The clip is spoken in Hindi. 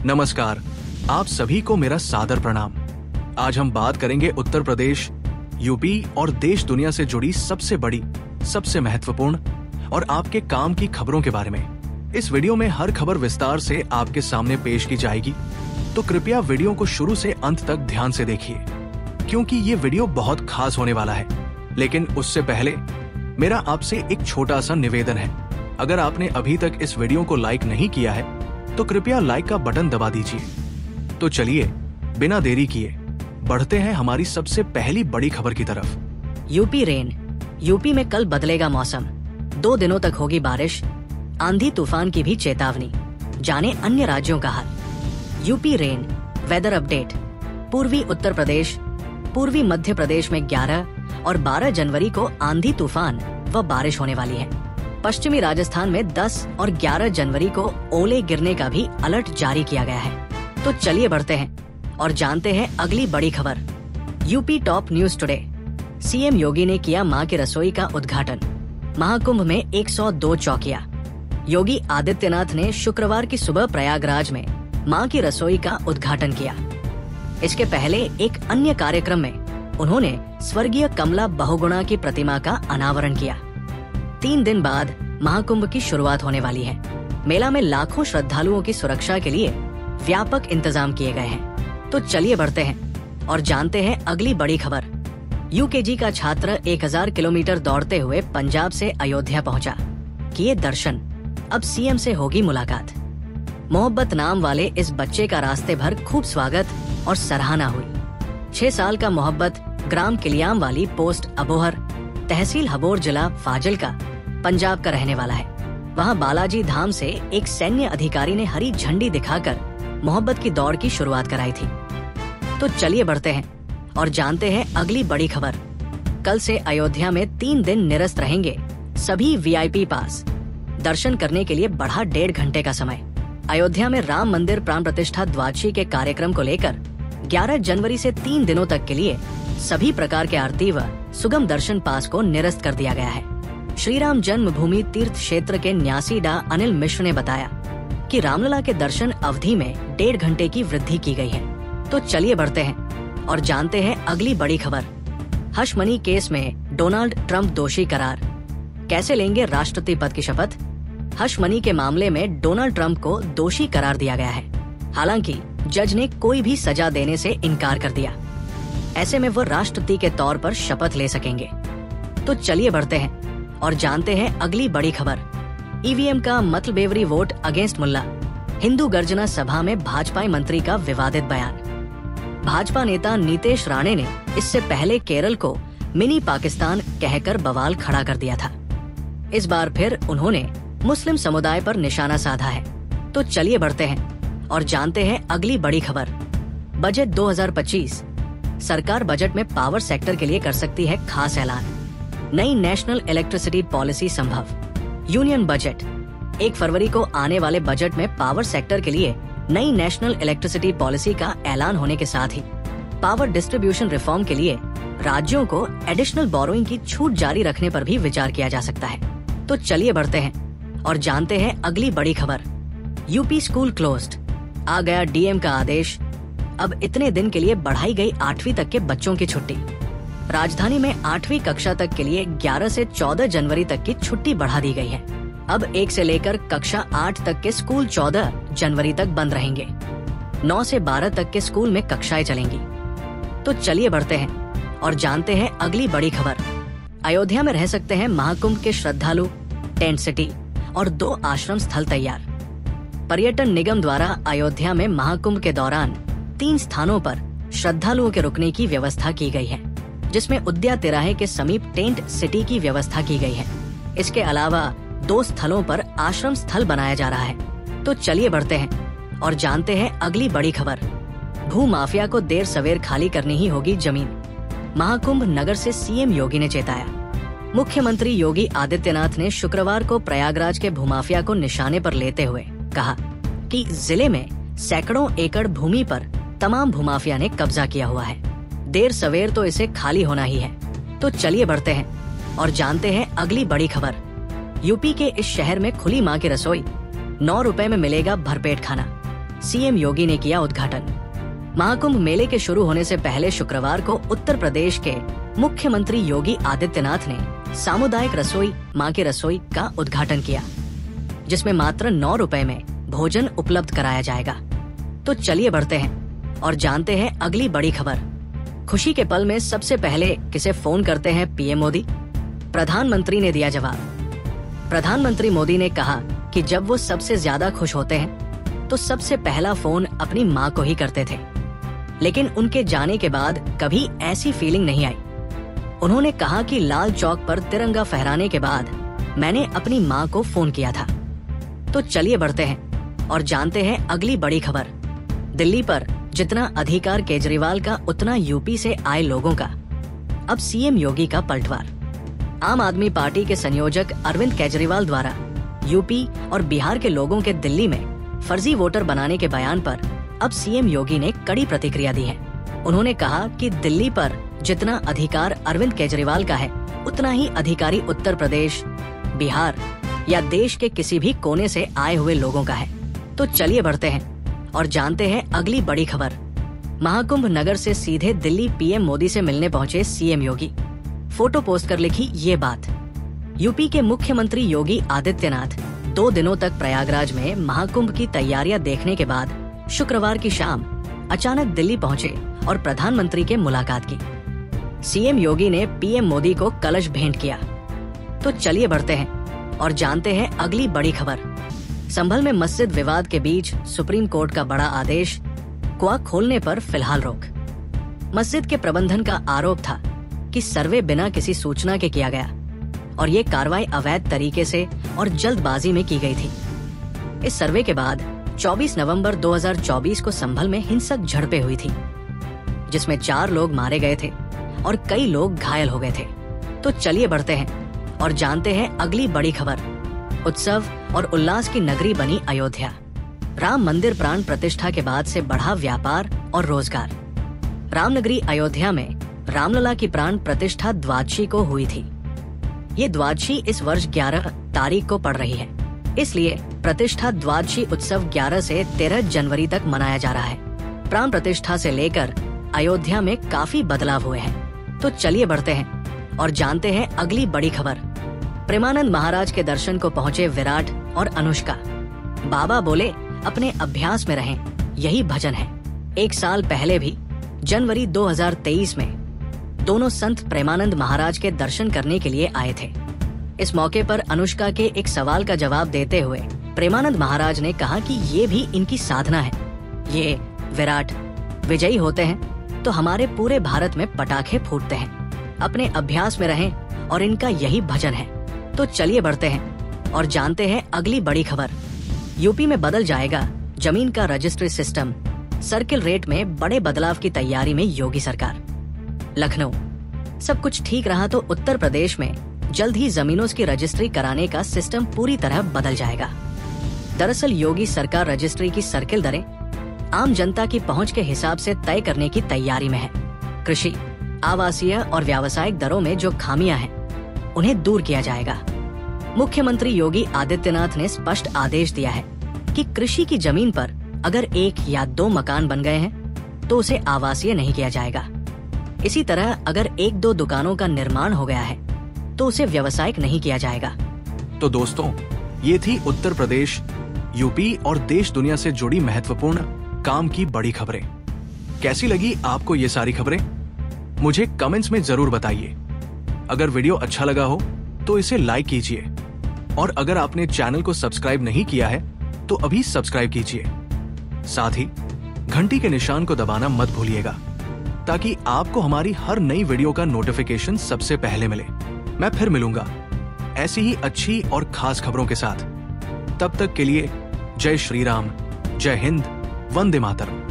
नमस्कार, आप सभी को मेरा सादर प्रणाम। आज हम बात करेंगे उत्तर प्रदेश, यूपी और देश दुनिया से जुड़ी सबसे बड़ी, सबसे महत्वपूर्ण और आपके काम की खबरों के बारे में। इस वीडियो में हर खबर विस्तार से आपके सामने पेश की जाएगी, तो कृपया वीडियो को शुरू से अंत तक ध्यान से देखिए, क्योंकि ये वीडियो बहुत खास होने वाला है। लेकिन उससे पहले मेरा आपसे एक छोटा सा निवेदन है। अगर आपने अभी तक इस वीडियो को लाइक नहीं किया है तो कृपया लाइक का बटन दबा दीजिए। तो चलिए बिना देरी किए बढ़ते हैं हमारी सबसे पहली बड़ी खबर की तरफ। UP rain. यूपी में कल बदलेगा मौसम, 2 दिनों तक होगी बारिश, आंधी तूफान की भी चेतावनी। जाने अन्य राज्यों का हाल। UP rain weather update. पूर्वी उत्तर प्रदेश, पूर्वी मध्य प्रदेश में 11 और 12 जनवरी को आंधी तूफान व बारिश होने वाली है। पश्चिमी राजस्थान में 10 और 11 जनवरी को ओले गिरने का भी अलर्ट जारी किया गया है। तो चलिए बढ़ते हैं और जानते हैं अगली बड़ी खबर। UP top news today. CM Yogi ने किया मां की रसोई का उद्घाटन। महाकुंभ में 102 चौकियां। योगी आदित्यनाथ ने शुक्रवार की सुबह प्रयागराज में मां की रसोई का उद्घाटन किया। इसके पहले एक अन्य कार्यक्रम में उन्होंने स्वर्गीय कमला बहुगुणा की प्रतिमा का अनावरण किया। 3 दिन बाद महाकुंभ की शुरुआत होने वाली है। मेला में लाखों श्रद्धालुओं की सुरक्षा के लिए व्यापक इंतजाम किए गए हैं। तो चलिए बढ़ते हैं और जानते हैं अगली बड़ी खबर। यूकेजी का छात्र 1000 किलोमीटर दौड़ते हुए पंजाब से अयोध्या पहुंचा। किए दर्शन, अब सीएम से होगी मुलाकात। मोहब्बत नाम वाले इस बच्चे का रास्ते भर खूब स्वागत और सराहना हुई। 6 साल का मोहब्बत ग्राम किलियाम वाली पोस्ट अबोहर, तहसील हबोर, जिला फाजिल्का, पंजाब का रहने वाला है। वहाँ बालाजी धाम से एक सैन्य अधिकारी ने हरी झंडी दिखाकर मोहब्बत की दौड़ की शुरुआत कराई थी। तो चलिए बढ़ते हैं और जानते हैं अगली बड़ी खबर। कल से अयोध्या में 3 दिन निरस्त रहेंगे सभी वीआईपी पास। दर्शन करने के लिए बढ़ा 1.5 घंटे का समय। अयोध्या में राम मंदिर प्राण प्रतिष्ठा द्वादशी के कार्यक्रम को लेकर 11 जनवरी से 3 दिनों तक के लिए सभी प्रकार के आरती व सुगम दर्शन पास को निरस्त कर दिया गया है। श्री राम जन्मभूमि तीर्थ क्षेत्र के न्यासी डा अनिल मिश्र ने बताया कि रामलला के दर्शन अवधि में 1.5 घंटे की वृद्धि की गई है। तो चलिए बढ़ते हैं और जानते हैं अगली बड़ी खबर। हश मनी केस में डोनाल्ड ट्रंप दोषी करार, कैसे लेंगे राष्ट्रपति पद की शपथ। हश मनी के मामले में डोनाल्ड ट्रंप को दोषी करार दिया गया है। हालांकि जज ने कोई भी सजा देने से इनकार कर दिया। ऐसे में वो राष्ट्रपति के तौर पर शपथ ले सकेंगे। तो चलिए बढ़ते हैं और जानते हैं अगली बड़ी खबर। ईवीएम का मतलबेवरी वोट अगेंस्ट मुल्ला। हिंदू गर्जना सभा में भाजपा मंत्री का विवादित बयान। भाजपा नेता नीतेश राणे ने इससे पहले केरल को मिनी पाकिस्तान कहकर बवाल खड़ा कर दिया था। इस बार फिर उन्होंने मुस्लिम समुदाय पर निशाना साधा है। तो चलिए बढ़ते हैं और जानते हैं अगली बड़ी खबर। बजट 2025। सरकार बजट में पावर सेक्टर के लिए कर सकती है खास ऐलान। नई नेशनल इलेक्ट्रिसिटी पॉलिसी संभव। Union budget. 1 फरवरी को आने वाले बजट में पावर सेक्टर के लिए नई नेशनल इलेक्ट्रिसिटी पॉलिसी का ऐलान होने के साथ ही पावर डिस्ट्रीब्यूशन रिफॉर्म के लिए राज्यों को एडिशनल बोरोइंग की छूट जारी रखने पर भी विचार किया जा सकता है। तो चलिए बढ़ते हैं और जानते हैं अगली बड़ी खबर। UP school closed. आ गया डीएम का आदेश। अब इतने दिन के लिए बढ़ाई गई 8वीं तक के बच्चों की छुट्टी। राजधानी में 8वीं कक्षा तक के लिए 11 से 14 जनवरी तक की छुट्टी बढ़ा दी गई है। अब 1 से लेकर कक्षा 8 तक के स्कूल 14 जनवरी तक बंद रहेंगे। 9 से 12 तक के स्कूल में कक्षाएं चलेंगी। तो चलिए बढ़ते हैं और जानते हैं अगली बड़ी खबर। अयोध्या में रह सकते हैं महाकुंभ के श्रद्धालु। टेंट सिटी और 2 आश्रम स्थल तैयार। पर्यटन निगम द्वारा अयोध्या में महाकुंभ के दौरान 3 स्थानों पर श्रद्धालुओं के रुकने की व्यवस्था की गई है, जिसमें उद्या तिराहे के समीप टेंट सिटी की व्यवस्था की गई है। इसके अलावा 2 स्थलों पर आश्रम स्थल बनाया जा रहा है। तो चलिए बढ़ते हैं और जानते हैं अगली बड़ी खबर। भू माफिया को देर सवेर खाली करनी ही होगी जमीन। महाकुंभ नगर से सीएम योगी ने चेताया। मुख्यमंत्री योगी आदित्यनाथ ने शुक्रवार को प्रयागराज के भूमाफिया को निशाने पर लेते हुए कहा कि जिले में सैकड़ों एकड़ भूमि पर तमाम भूमाफिया ने कब्जा किया हुआ है। देर सवेर तो इसे खाली होना ही है। तो चलिए बढ़ते हैं और जानते हैं अगली बड़ी खबर। यूपी के इस शहर में खुली मां की रसोई। 9 रुपए में मिलेगा भरपेट खाना। सीएम योगी ने किया उद्घाटन। महाकुंभ मेले के शुरू होने से पहले शुक्रवार को उत्तर प्रदेश के मुख्यमंत्री योगी आदित्यनाथ ने सामुदायिक रसोई मां की रसोई का उद्घाटन किया, जिसमें मात्र 9 रुपए में भोजन उपलब्ध कराया जाएगा। तो चलिए बढ़ते हैं और जानते हैं अगली बड़ी खबर। खुशी के पल में सबसे पहले किसे फोन करते हैं पीएम मोदी? प्रधानमंत्री ने दिया जवाब। प्रधानमंत्री मोदी ने कहा कि जब वो सबसे ज्यादा खुश होते हैं तो सबसे पहला फोन अपनी मां को ही करते थे, लेकिन उनके जाने के बाद कभी ऐसी फीलिंग नहीं आई। उन्होंने कहा कि लाल चौक पर तिरंगा फहराने के बाद मैंने अपनी मां को फोन किया था। तो चलिए बढ़ते हैं और जानते हैं अगली बड़ी खबर। दिल्ली पर जितना अधिकार केजरीवाल का, उतना यूपी से आए लोगों का। अब सीएम योगी का पलटवार। आम आदमी पार्टी के संयोजक अरविंद केजरीवाल द्वारा यूपी और बिहार के लोगों के दिल्ली में फर्जी वोटर बनाने के बयान पर अब सीएम योगी ने कड़ी प्रतिक्रिया दी है। उन्होंने कहा कि दिल्ली पर जितना अधिकार अरविंद केजरीवाल का है, उतना ही अधिकारी उत्तर प्रदेश, बिहार या देश के किसी भी कोने से आए हुए लोगों का है। तो चलिए बढ़ते हैं और जानते हैं अगली बड़ी खबर। महाकुंभ नगर से सीधे दिल्ली पीएम मोदी से मिलने पहुंचे सीएम योगी। फोटो पोस्ट कर लिखी ये बात। यूपी के मुख्यमंत्री योगी आदित्यनाथ 2 दिनों तक प्रयागराज में महाकुंभ की तैयारियां देखने के बाद शुक्रवार की शाम अचानक दिल्ली पहुंचे और प्रधानमंत्री के मुलाकात की। सीएम योगी ने पीएम मोदी को कलश भेंट किया। तो चलिए बढ़ते हैं और जानते हैं अगली बड़ी खबर। संभल में मस्जिद विवाद के बीच सुप्रीम कोर्ट का बड़ा आदेश, कुआं खोलने पर फिलहाल रोक। मस्जिद के प्रबंधन का आरोप था कि सर्वे बिना किसी सूचना के किया गया और ये कार्रवाई अवैध तरीके से और जल्दबाजी में की गई थी। इस सर्वे के बाद 24 नवंबर 2024 को संभल में हिंसक झड़पें हुई थी, जिसमें 4 लोग मारे गए थे और कई लोग घायल हो गए थे। तो चलिए बढ़ते हैं और जानते हैं अगली बड़ी खबर। उत्सव और उल्लास की नगरी बनी अयोध्या। राम मंदिर प्राण प्रतिष्ठा के बाद से बढ़ा व्यापार और रोजगार। रामनगरी अयोध्या में रामलला की प्राण प्रतिष्ठा द्वादशी को हुई थी। ये द्वादशी इस वर्ष 11 तारीख को पड़ रही है, इसलिए प्रतिष्ठा द्वादशी उत्सव 11 से 13 जनवरी तक मनाया जा रहा है। प्राण प्रतिष्ठा से लेकर अयोध्या में काफी बदलाव हुए हैं। तो चलिए बढ़ते हैं और जानते हैं अगली बड़ी खबर। प्रेमानंद महाराज के दर्शन को पहुंचे विराट और अनुष्का। बाबा बोले अपने अभ्यास में रहें, यही भजन है। 1 साल पहले भी जनवरी 2023 में दोनों संत प्रेमानंद महाराज के दर्शन करने के लिए आए थे। इस मौके पर अनुष्का के एक सवाल का जवाब देते हुए प्रेमानंद महाराज ने कहा कि ये भी इनकी साधना है। ये विराट विजयी होते हैं तो हमारे पूरे भारत में पटाखे फूटते हैं। अपने अभ्यास में रहें और इनका यही भजन है। तो चलिए बढ़ते हैं और जानते हैं अगली बड़ी खबर। यूपी में बदल जाएगा जमीन का रजिस्ट्री सिस्टम। सर्किल रेट में बड़े बदलाव की तैयारी में योगी सरकार। लखनऊ। सब कुछ ठीक रहा तो उत्तर प्रदेश में जल्द ही जमीनों की रजिस्ट्री कराने का सिस्टम पूरी तरह बदल जाएगा। दरअसल योगी सरकार रजिस्ट्री की सर्किल दरें आम जनता की पहुंच के हिसाब से तय करने की तैयारी में है। कृषि, आवासीय और व्यावसायिक दरों में जो खामियां हैं, उन्हें दूर किया जाएगा। मुख्यमंत्री योगी आदित्यनाथ ने स्पष्ट आदेश दिया है कि कृषि की जमीन पर अगर 1 या 2 मकान बन गए हैं तो उसे आवासीय नहीं किया जाएगा। इसी तरह अगर 1-2 दुकानों का निर्माण हो गया है तो उसे व्यावसायिक नहीं किया जाएगा। तो दोस्तों, ये थी उत्तर प्रदेश, यूपी और देश दुनिया से जुड़ी महत्वपूर्ण काम की बड़ी खबरें। कैसी लगी आपको ये सारी खबरें? मुझे कमेंट्स में जरूर बताइए। अगर वीडियो अच्छा लगा हो तो इसे लाइक कीजिए और अगर आपने चैनल को सब्सक्राइब नहीं किया है तो अभी सब्सक्राइब कीजिए। साथ ही घंटी के निशान को दबाना मत भूलिएगा ताकि आपको हमारी हर नई वीडियो का नोटिफिकेशन सबसे पहले मिले। मैं फिर मिलूंगा ऐसी ही अच्छी और खास खबरों के साथ। तब तक के लिए जय श्री राम, जय हिंद, वंदे मातरम।